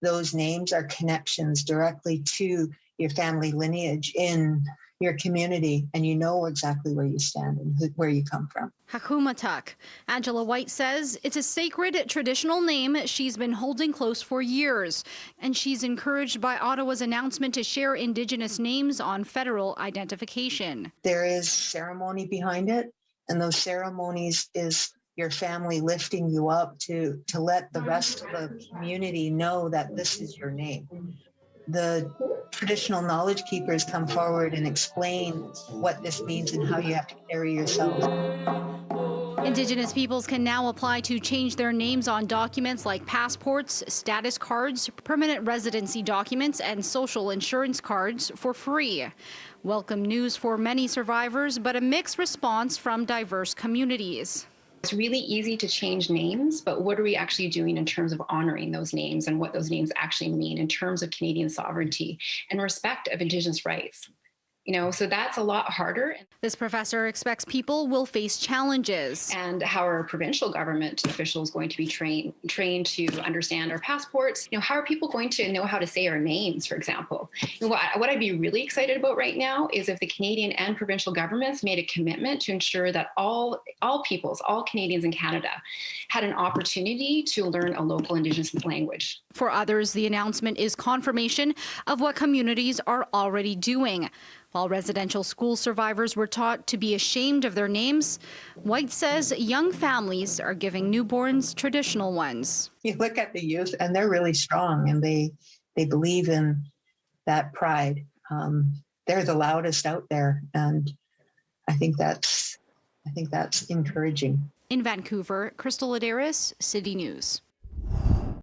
those names are connections directly to your family lineage in your community, and you know exactly where you stand and where you come from. Hakumatak. Angela White says it's a sacred traditional name she's been holding close for years, and she's encouraged by Ottawa's announcement to share Indigenous names on federal identification. There is ceremony behind it, and those ceremonies is your family lifting you up to let the rest of the community know that this is your name. The traditional knowledge keepers come forward and explain what this means and how you have to carry yourself. Indigenous peoples can now apply to change their names on documents like passports, status cards, permanent residency documents, and social insurance cards for free. Welcome news for many survivors, but a mixed response from diverse communities. It's really easy to change names, but what are we actually doing in terms of honoring those names and what those names actually mean in terms of Canadian sovereignty and respect of Indigenous rights? So that's a lot harder. This professor expects people will face challenges. And how are provincial government officials going to be trained to understand our passports? How are people going to know how to say our names, for example? What I'd be really excited about right now is if the Canadian and provincial governments made a commitment to ensure that all peoples, all Canadians in Canada, had an opportunity to learn a local Indigenous language. For others, the announcement is confirmation of what communities are already doing. While residential school survivors were taught to be ashamed of their names, White says young families are giving newborns traditional ones. You look at the youth and they're really strong, and they believe in that pride. They're the loudest out there, and I think that's encouraging. In Vancouver, Crystal Laderas, City News.